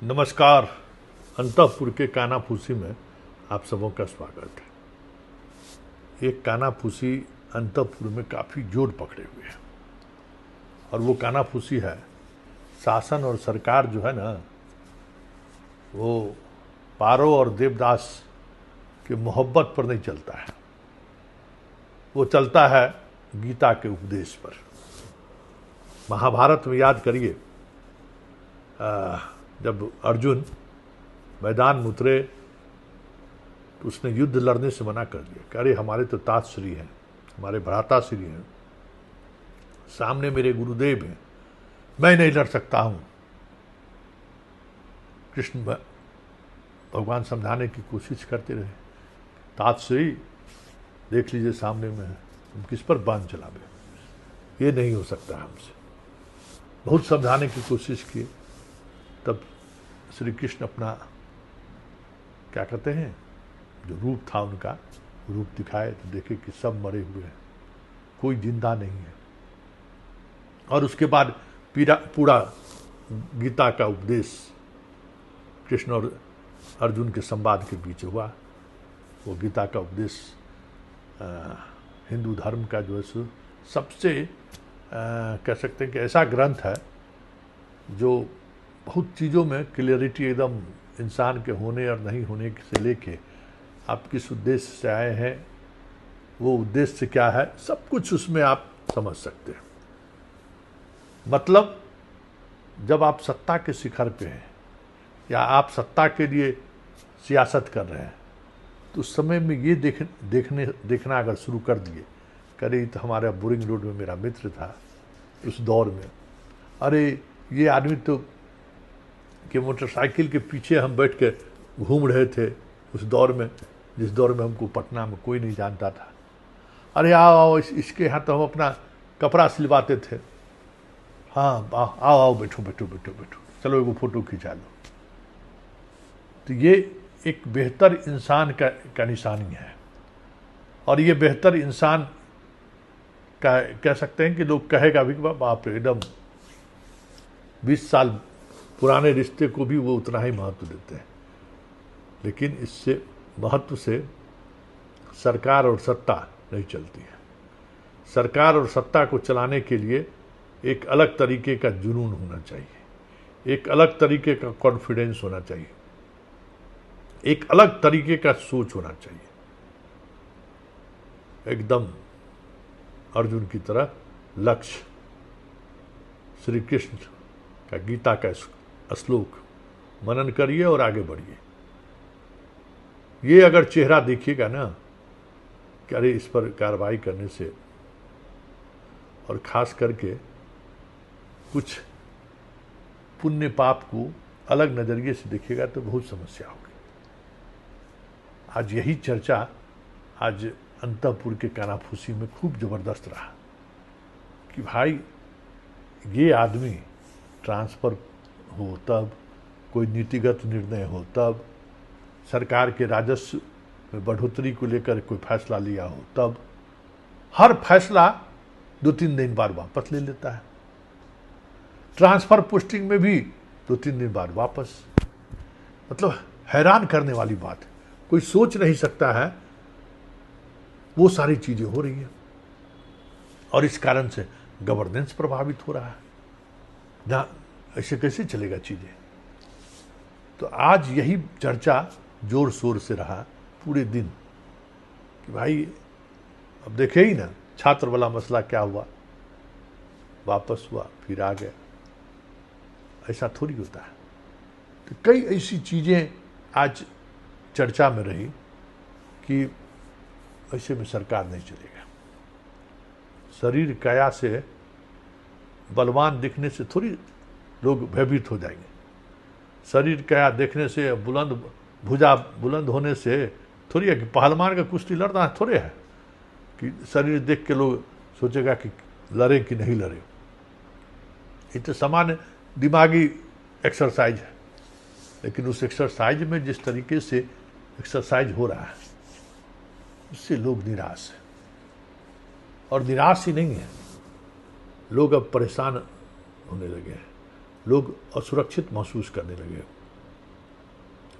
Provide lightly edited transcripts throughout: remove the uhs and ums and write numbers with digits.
नमस्कार। अंतःपुर के कानाफूसी में आप सबों का स्वागत है। एक कानाफूसी अंतःपुर में काफ़ी जोर पकड़े हुए है और वो कानाफूसी है शासन और सरकार जो है ना, वो पारो और देवदास के मोहब्बत पर नहीं चलता है, वो चलता है गीता के उपदेश पर। महाभारत में याद करिए, जब अर्जुन मैदान में उतरे तो उसने युद्ध लड़ने से मना कर दिया कि अरे हमारे तो तातश्री हैं, हमारे भ्राता श्री हैं, सामने मेरे गुरुदेव हैं, मैं नहीं लड़ सकता हूं। कृष्ण भगवान समझाने की कोशिश करते रहे, तातश्री देख लीजिए सामने में है, तुम किस पर बांध चलावे, ये नहीं हो सकता हमसे। बहुत समझाने की कोशिश की, तब श्री कृष्ण अपना क्या कहते हैं जो रूप था उनका रूप दिखाए तो देखे कि सब मरे हुए हैं, कोई जिंदा नहीं है। और उसके बाद पूरा गीता का उपदेश कृष्ण और अर्जुन के संवाद के बीच हुआ। वो गीता का उपदेश हिंदू धर्म का जो है सबसे कह सकते हैं कि ऐसा ग्रंथ है जो बहुत चीज़ों में क्लियरिटी एकदम इंसान के होने और नहीं होने से लेके आप किस उद्देश्य से आए हैं, वो उद्देश्य क्या है, सब कुछ उसमें आप समझ सकते हैं। मतलब जब आप सत्ता के शिखर पे हैं या आप सत्ता के लिए सियासत कर रहे हैं तो उस समय में ये देखना अगर शुरू कर दिए, करे तो हमारा बोरिंग रोड में मेरा मित्र था उस दौर में, अरे ये आदमी तो कि मोटरसाइकिल के पीछे हम बैठ के घूम रहे थे उस दौर में, जिस दौर में हमको पटना में कोई नहीं जानता था, अरे आओ आओ इसके यहाँ तो हम अपना कपड़ा सिलवाते थे, हाँ आओ आओ बैठो बैठो बैठो बैठो, चलो एगो फोटो खिंचा लो। तो ये एक बेहतर इंसान का निशानी है। और ये बेहतर इंसान का कह सकते हैं कि लोग कहेगा भी बाप रे, एकदम 20 साल पुराने रिश्ते को भी वो उतना ही महत्व देते हैं। लेकिन इससे महत्व से सरकार और सत्ता नहीं चलती है। सरकार और सत्ता को चलाने के लिए एक अलग तरीके का जुनून होना चाहिए, एक अलग तरीके का कॉन्फिडेंस होना चाहिए, एक अलग तरीके का सोच होना चाहिए। एकदम अर्जुन की तरह लक्ष्य, श्री कृष्ण का गीता का श्लोक मनन करिए और आगे बढ़िए। ये अगर चेहरा देखिएगा ना कि अरे इस पर कार्रवाई करने से, और खास करके कुछ पुण्य पाप को अलग नजरिए से देखिएगा तो बहुत समस्या होगी। आज यही चर्चा आज अंतःपुर के कानाफूसी में खूब जबरदस्त रहा कि भाई ये आदमी ट्रांसफर हो तब, कोई नीतिगत निर्णय हो तब, सरकार के राजस्व में बढ़ोतरी को लेकर कोई फैसला लिया हो तब, हर फैसला 2-3 दिन बाद वापस ले लेता है। ट्रांसफर पोस्टिंग में भी 2-3 दिन बाद वापस। मतलब हैरान करने वाली बात, कोई सोच नहीं सकता है वो सारी चीजें हो रही है। और इस कारण से गवर्नेंस प्रभावित हो रहा है। जहां ऐसे कैसे चलेगा चीजें। तो आज यही चर्चा जोर शोर से रहा पूरे दिन कि भाई अब देखे ही ना, छात्र वाला मसला क्या हुआ, वापस हुआ फिर आ गया, ऐसा थोड़ी होता है। तो कई ऐसी चीजें आज चर्चा में रही कि ऐसे में सरकार नहीं चलेगा। शरीर काया से बलवान दिखने से थोड़ी लोग भयभीत हो जाएंगे। शरीर काया देखने से, बुलंद भुजा बुलंद होने से थोड़ी है कि पहलवान का कुश्ती लड़ना थोड़े है कि शरीर देख के लोग सोचेगा कि लड़े कि नहीं लड़े। ये तो सामान्य दिमागी एक्सरसाइज है। लेकिन उस एक्सरसाइज में जिस तरीके से एक्सरसाइज हो रहा है उससे लोग निराश है। और निराश ही नहीं है, लोग अब परेशान होने लगे हैं, लोग असुरक्षित महसूस करने लगे।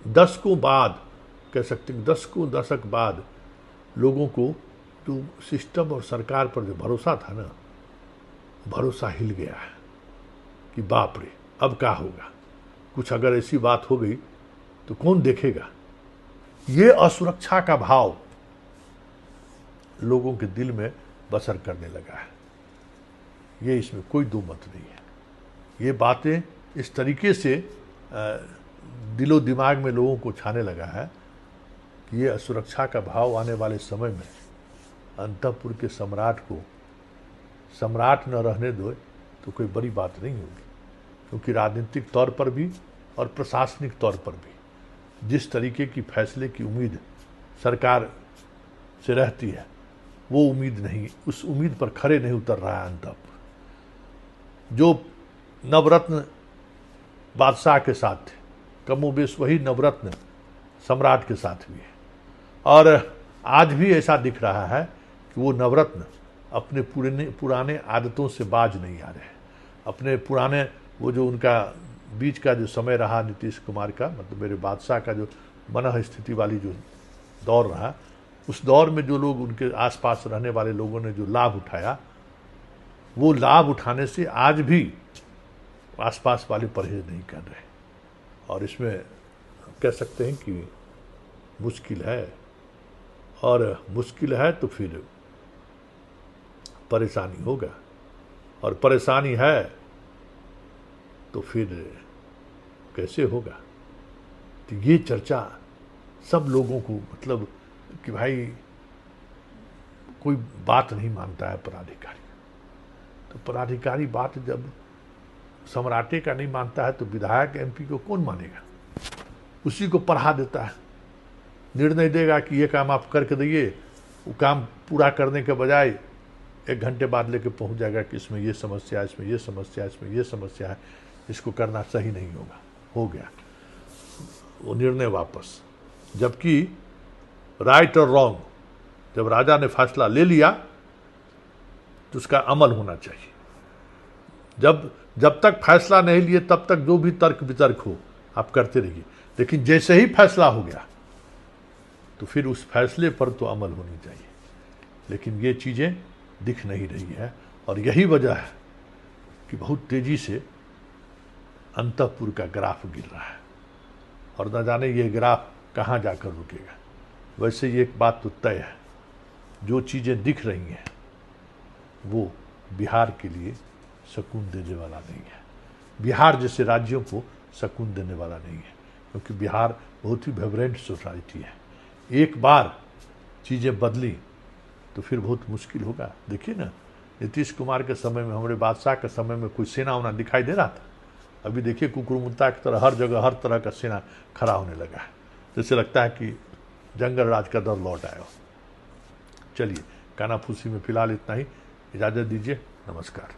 दशकों बाद, कह सकते हैं दशकों दशक बाद लोगों को जो सिस्टम और सरकार पर जो भरोसा था ना, भरोसा हिल गया है कि बाप रे अब क्या होगा, कुछ अगर ऐसी बात हो गई तो कौन देखेगा। ये असुरक्षा का भाव लोगों के दिल में बसर करने लगा है। ये इसमें कोई दो मत नहीं है। ये बातें इस तरीके से दिलो दिमाग में लोगों को छाने लगा है कि ये असुरक्षा का भाव आने वाले समय में अंतःपुर के सम्राट को सम्राट न रहने दो तो कोई बड़ी बात नहीं होगी, क्योंकि राजनीतिक तौर पर भी और प्रशासनिक तौर पर भी जिस तरीके की फैसले की उम्मीद सरकार से रहती है वो उम्मीद नहीं, उस उम्मीद पर खरे नहीं उतर रहा है अंतःपुर। जो नवरत्न बादशाह के साथ थे, कमोबेश वही नवरत्न सम्राट के साथ भी है। और आज भी ऐसा दिख रहा है कि वो नवरत्न अपने पुराने आदतों से बाज नहीं आ रहे। अपने पुराने वो जो उनका बीच का जो समय रहा नीतीश कुमार का, मतलब मेरे बादशाह का जो मनः स्थिति वाली जो दौर रहा, उस दौर में जो लोग उनके आसपास रहने वाले लोगों ने जो लाभ उठाया, वो लाभ उठाने से आज भी आसपास वाले परहेज नहीं कर रहे। और इसमें कह सकते हैं कि मुश्किल है, और मुश्किल है तो फिर परेशानी होगा, और परेशानी है तो फिर कैसे होगा। तो ये चर्चा सब लोगों को, मतलब कि भाई कोई बात नहीं मानता है पदाधिकारी, तो पदाधिकारी बात जब सम्राटे का नहीं मानता है तो विधायक एमपी को कौन मानेगा। उसी को पढ़ा देता है, निर्णय देगा कि ये काम आप करके दिए, वो काम पूरा करने के बजाय 1 घंटे बाद लेके पहुंच जाएगा कि इसमें ये समस्या है, इसमें ये समस्या है, इसमें ये समस्या है, इसको करना सही नहीं होगा, हो गया वो निर्णय वापस। जबकि राइट और रॉन्ग जब राजा ने फैसला ले लिया तो उसका अमल होना चाहिए। जब तक फैसला नहीं लिए तब तक जो भी तर्क वितर्क हो आप करते रहिए, लेकिन जैसे ही फैसला हो गया तो फिर उस फैसले पर तो अमल होनी चाहिए। लेकिन ये चीज़ें दिख नहीं रही है, और यही वजह है कि बहुत तेजी से अंतःपुर का ग्राफ गिर रहा है, और न जाने ये ग्राफ कहाँ जाकर रुकेगा। वैसे ये एक बात तो तय है, जो चीज़ें दिख रही हैं वो बिहार के लिए सुकून देने वाला नहीं है, बिहार जैसे राज्यों को सुकून देने वाला नहीं है, क्योंकि बिहार बहुत ही वाइब्रेंट सोसाइटी है। एक बार चीज़ें बदली तो फिर बहुत मुश्किल होगा। देखिए ना, नीतीश कुमार के समय में, हमारे बादशाह के समय में कोई सेना उना दिखाई दे रहा था। अभी देखिए कुकुरमुत्ता की तरह हर जगह हर तरह का सेना खड़ा होने लगा है, जैसे लगता है कि जंगल राज का दौर लौट आया हो। चलिए, कानाफूसी में फिलहाल इतना ही, इजाज़त दीजिए, नमस्कार।